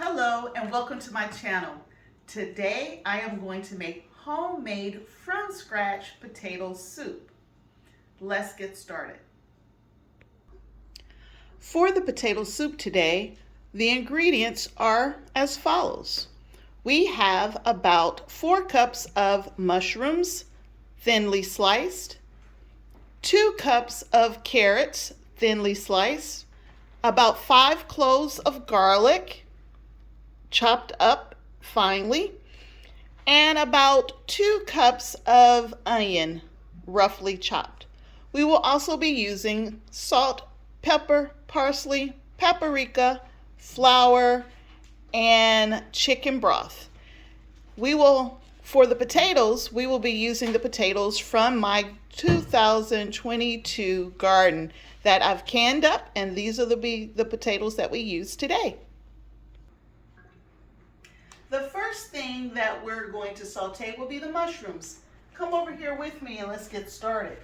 Hello and welcome to my channel. Today I am going to make homemade from scratch potato soup. Let's get started. For the potato soup today, the ingredients are as follows. We have about 4 cups of mushrooms, thinly sliced, 2 cups of carrots, thinly sliced, about 5 cloves of garlic, chopped up finely, and about 2 cups of onion, roughly chopped. We will also be using salt, pepper, parsley, paprika, flour, and chicken broth. For the potatoes, we will be using the potatoes from my 2022 garden that I've canned up, and these are the potatoes that we use today. The first thing that we're going to saute will be the mushrooms. Come over here with me and let's get started.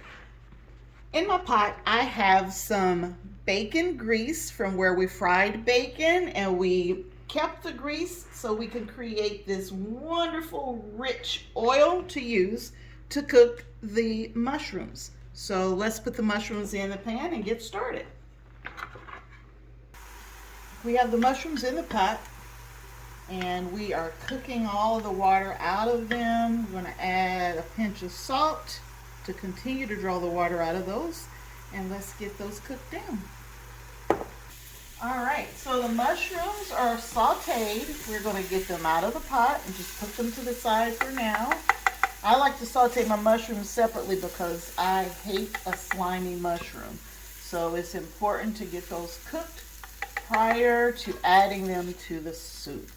In my pot, I have some bacon grease from where we fried bacon, and we kept the grease so we can create this wonderful rich oil to use to cook the mushrooms. So let's put the mushrooms in the pan and get started. We have the mushrooms in the pot, and we are cooking all of the water out of them. We're going to add a pinch of salt to continue to draw the water out of those, and let's get those cooked down. All right, so the mushrooms are sauteed. We're going to get them out of the pot and just put them to the side for now. I like to saute my mushrooms separately because I hate a slimy mushroom. So it's important to get those cooked prior to adding them to the soup.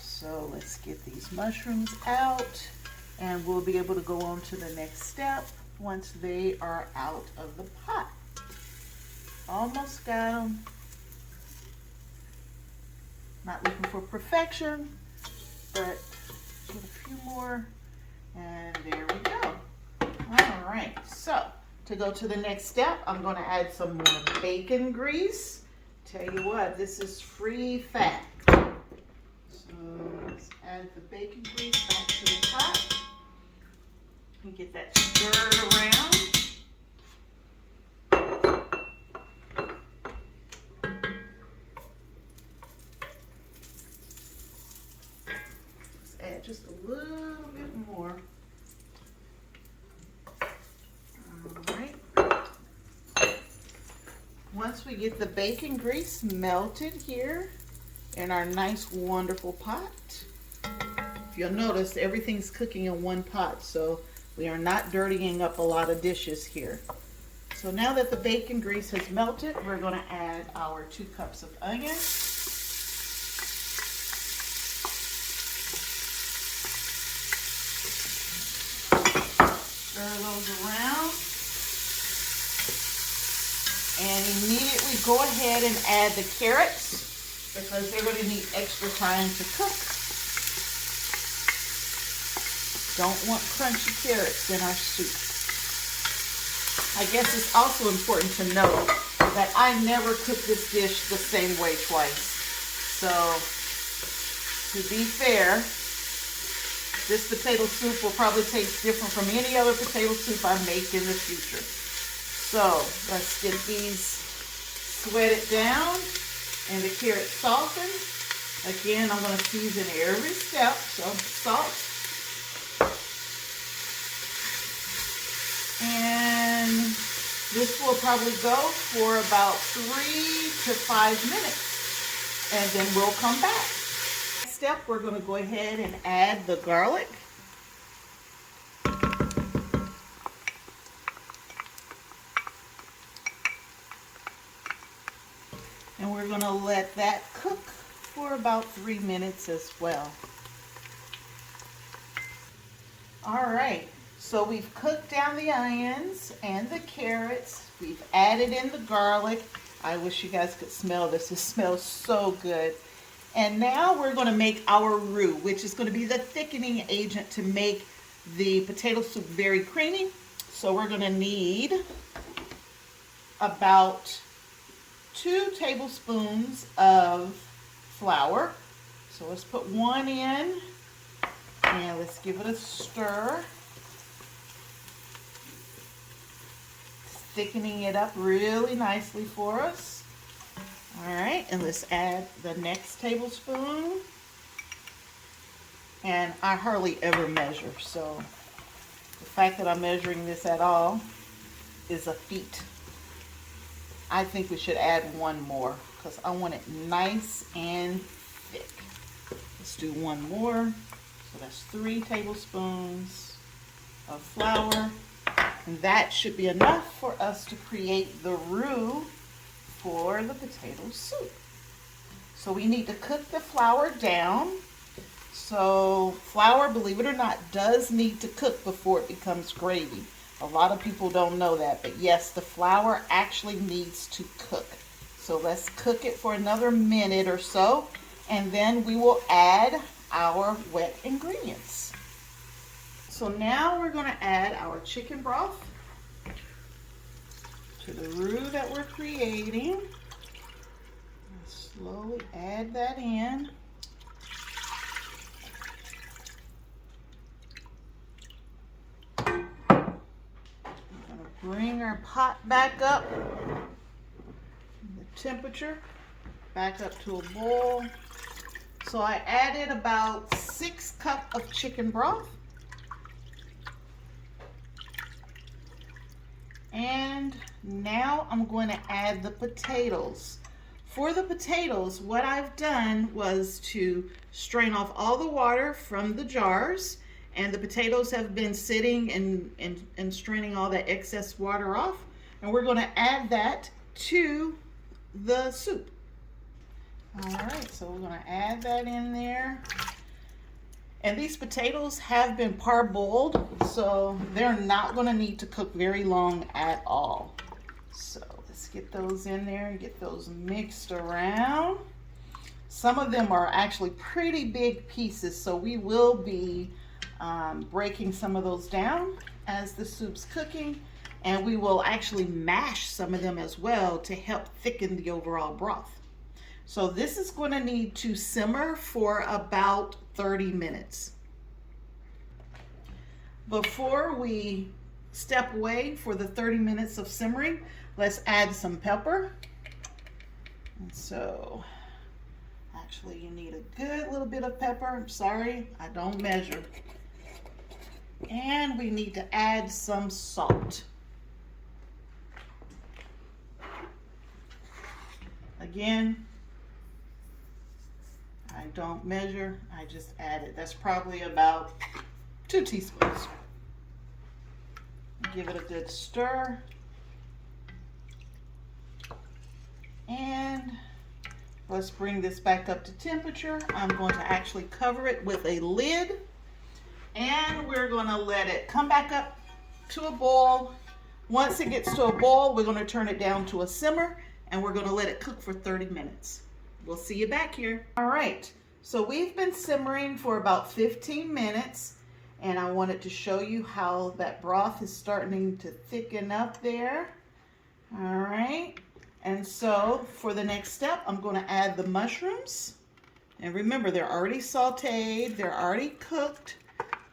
So let's get these mushrooms out, and we'll be able to go on to the next step once they are out of the pot. Almost got them. Not looking for perfection, but get a few more, and there we go. All right, so to go to the next step, I'm going to add some more bacon grease. Tell you what, this is free fat. So let's add the bacon grease back to the pot and get that stirred around. Let's add just a little bit more. All right. Once we get the bacon grease melted here in our nice wonderful pot, if you'll notice, everything's cooking in one pot, so we are not dirtying up a lot of dishes here. So now that the bacon grease has melted, we're going to add our 2 cups of onion. Stir those around. And immediately go ahead and add the carrots because they're going to need extra time to cook. Don't want crunchy carrots in our soup. I guess it's also important to note that I never cook this dish the same way twice. So, to be fair, this potato soup will probably taste different from any other potato soup I make in the future. So let's get these sweated down and the carrots softened. Again, I'm going to season every step. So salt. And this will probably go for about 3 to 5 minutes. And then we'll come back. Next step, we're going to go ahead and add the garlic. And we're going to let that cook for about 3 minutes as well. All right, so we've cooked down the onions and the carrots. We've added in the garlic. I wish you guys could smell this. It smells so good. And now we're going to make our roux, which is going to be the thickening agent to make the potato soup very creamy. So we're going to need about 2 tablespoons of flour. So let's put 1 in and let's give it a stir. Thickening it up really nicely for us. All right, and let's add the next tablespoon. And I hardly ever measure, so the fact that I'm measuring this at all is a feat. I think we should add 1 more because I want it nice and thick. Let's do 1 more. So that's 3 tablespoons of flour. And that should be enough for us to create the roux for the potato soup. So we need to cook the flour down. So flour, believe it or not, does need to cook before it becomes gravy. A lot of people don't know that, but yes, the flour actually needs to cook. So let's cook it for another minute or so, and then we will add our wet ingredients. So now we're going to add our chicken broth to the roux that we're creating. Slowly add that in. Bring our pot back up, the temperature back up to a boil. So I added about 6 cups of chicken broth. And now I'm going to add the potatoes. For the potatoes, what I've done was to strain off all the water from the jars. And the potatoes have been sitting and straining all that excess water off. And we're going to add that to the soup. All right, so we're going to add that in there. And these potatoes have been parboiled, so they're not going to need to cook very long at all. So let's get those in there and get those mixed around. Some of them are actually pretty big pieces, so we will be breaking some of those down as the soup's cooking, and we will actually mash some of them as well to help thicken the overall broth. So this is going to need to simmer for about 30 minutes. Before we step away for the 30 minutes of simmering, let's add some pepper. And so actually you need a good little bit of pepper. I'm sorry, I don't measure. And we need to add some salt. Again, I don't measure, I just add it. That's probably about 2 teaspoons. Give it a good stir. And let's bring this back up to temperature. I'm going to actually cover it with a lid. And we're going to let it come back up to a boil. Once it gets to a boil, we're going to turn it down to a simmer, and we're going to let it cook for 30 minutes. We'll see you back here. All right, so we've been simmering for about 15 minutes, and I wanted to show you how that broth is starting to thicken up there. All right, and so for the next step, I'm going to add the mushrooms. And remember, they're already sauteed, they're already cooked.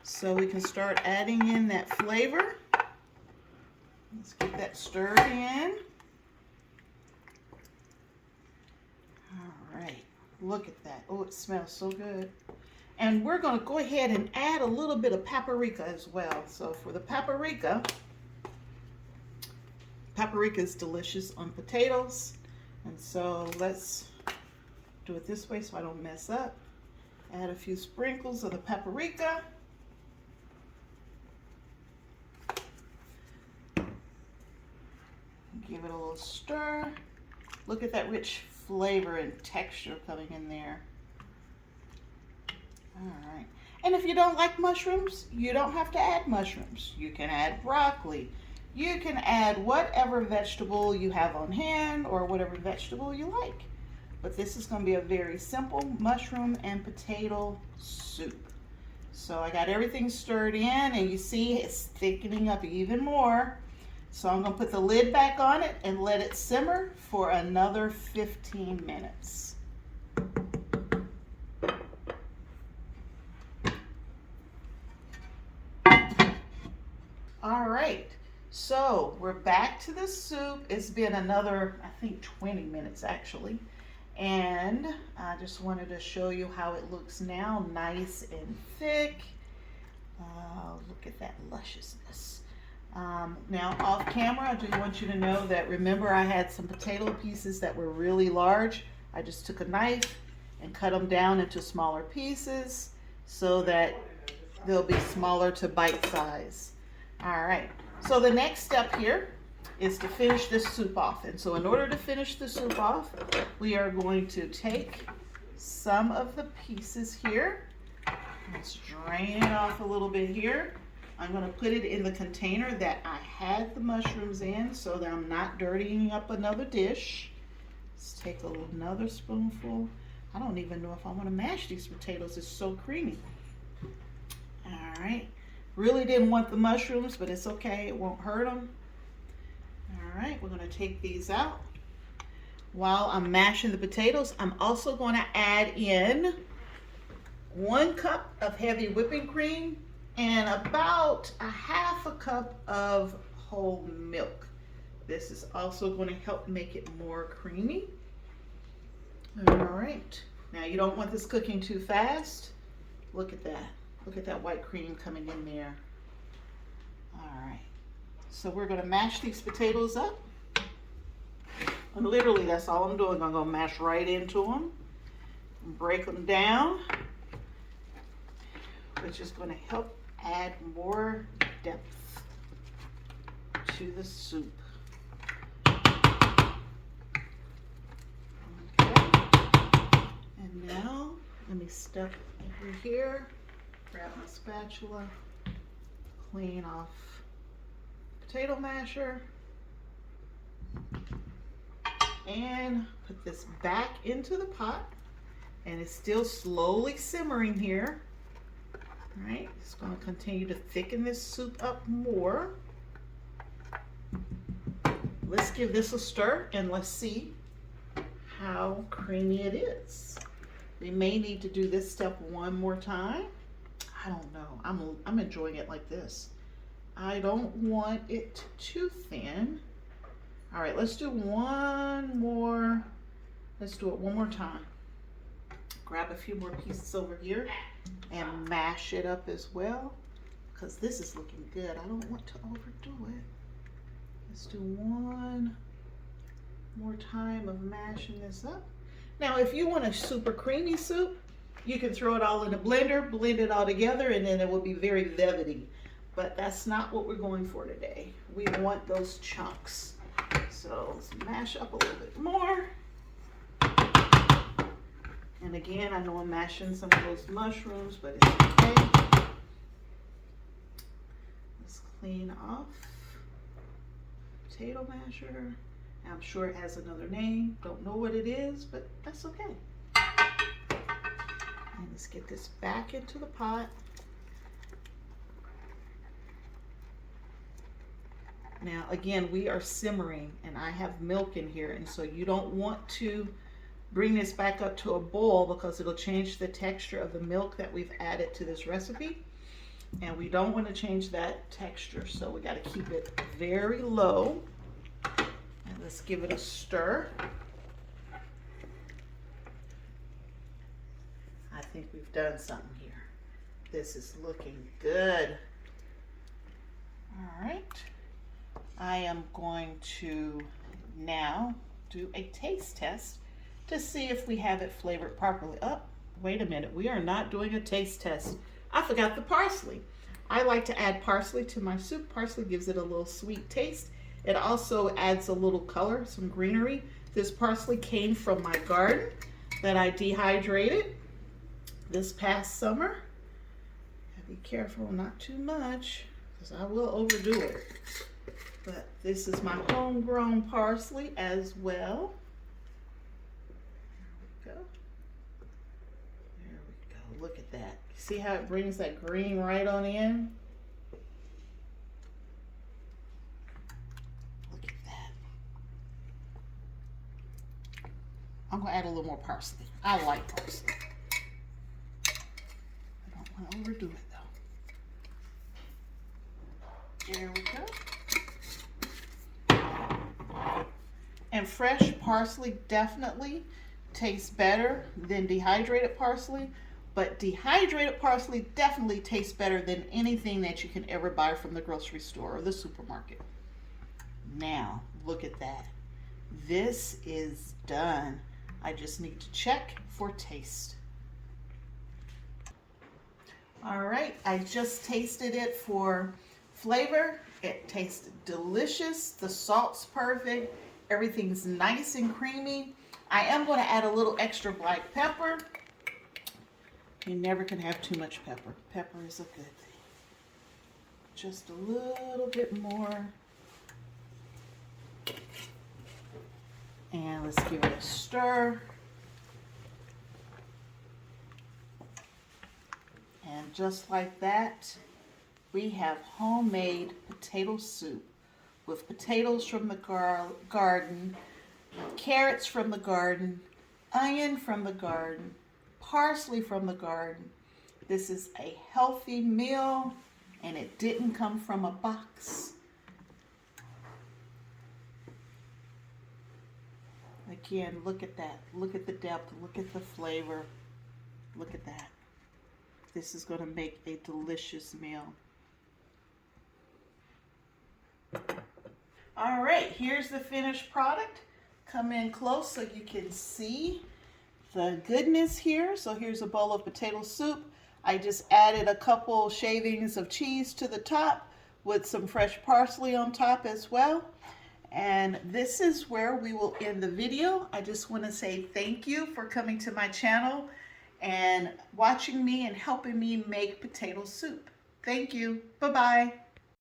So we can start adding in that flavor. Let's get that stirred in. All right, look at that. Oh, it smells so good. And we're going to go ahead and add a little bit of paprika as well. So for the paprika is delicious on potatoes. And so let's do it this way so I don't mess up. Add a few sprinkles of the paprika. Give it a little stir. Look at that rich flavor and texture coming in there. All right. And if you don't like mushrooms, you don't have to add mushrooms. You can add broccoli. You can add whatever vegetable you have on hand or whatever vegetable you like. But this is going to be a very simple mushroom and potato soup. So I got everything stirred in, and you see it's thickening up even more. So I'm going to put the lid back on it and let it simmer for another 15 minutes. All right, so we're back to the soup. It's been another, I think 20 minutes actually. And I just wanted to show you how it looks now, nice and thick. Look at that lusciousness. Now off camera, I do want you to know that, remember, I had some potato pieces that were really large. I just took a knife and cut them down into smaller pieces so that they'll be smaller to bite size. All right, so the next step here is to finish this soup off. And so in order to finish the soup off, we are going to take some of the pieces here. Let's drain it off a little bit here. I'm going to put it in the container that I had the mushrooms in so that I'm not dirtying up another dish. Let's take another spoonful. I don't even know if I want to mash these potatoes. It's so creamy. All right. Really didn't want the mushrooms, but it's okay. It won't hurt them. All right. We're going to take these out. While I'm mashing the potatoes, I'm also going to add in 1 cup of heavy whipping cream and about a half a cup of whole milk. This is also going to help make it more creamy. All right. Now you don't want this cooking too fast. Look at that. Look at that white cream coming in there. All right. So we're going to mash these potatoes up. And literally, that's all I'm doing. I'm going to mash right into them. Break them down, which is going to help add more depth to the soup. Okay. And now, let me step over here, grab my spatula, clean off potato masher, and put this back into the pot. And it's still slowly simmering here. All right, it's going to continue to thicken this soup up more. Let's give this a stir and let's see how creamy it is. We may need to do this step one more time. I don't know. I'm enjoying it like this. I don't want it too thin. All right, let's do one more. Let's do it one more time. Grab a few more pieces over here and mash it up as well, because this is looking good. I don't want to overdo it. Let's do one more time of mashing this up. Now, if you want a super creamy soup, you can throw it all in a blender, blend it all together, and then it will be very velvety. But that's not what we're going for today. We want those chunks. So let's mash up a little bit more. And again, I know I'm mashing some of those mushrooms, but it's okay. Let's clean off potato masher. I'm sure it has another name. Don't know what it is, but that's okay. And let's get this back into the pot. Now, again, we are simmering, and I have milk in here, and so you don't want to bring this back up to a boil because it'll change the texture of the milk that we've added to this recipe, and we don't want to change that texture, so we got to keep it very low. And let's give it a stir. I think we've done something here. This is looking good. All right. I am going to now do a taste test to see if we have it flavored properly. Oh, wait a minute. We are not doing a taste test. I forgot the parsley. I like to add parsley to my soup. Parsley gives it a little sweet taste. It also adds a little color, some greenery. This parsley came from my garden that I dehydrated this past summer. Be careful, not too much, because I will overdo it. But this is my homegrown parsley as well. There we go. There we go. Look at that. See how it brings that green right on in? Look at that. I'm going to add a little more parsley. I like parsley. I don't want to overdo it though. There we go. And fresh parsley definitely tastes better than dehydrated parsley, but dehydrated parsley definitely tastes better than anything that you can ever buy from the grocery store or the supermarket. Now, look at that. This is done. I just need to check for taste. All right, I just tasted it for flavor. It tasted delicious. The salt's perfect. Everything's nice and creamy. I am going to add a little extra black pepper. You never can have too much pepper. Pepper is a good thing. Just a little bit more. And let's give it a stir. And just like that, we have homemade potato soup with potatoes from the garden, carrots from the garden, onion from the garden, parsley from the garden. This is a healthy meal, and it didn't come from a box. Again, look at that. Look at the depth. Look at the flavor. Look at that. This is going to make a delicious meal. All right, here's the finished product. Come in close so you can see the goodness here. So here's a bowl of potato soup. I just added a couple shavings of cheese to the top with some fresh parsley on top as well. And this is where we will end the video. I just want to say thank you for coming to my channel and watching me and helping me make potato soup. Thank you. Bye-bye.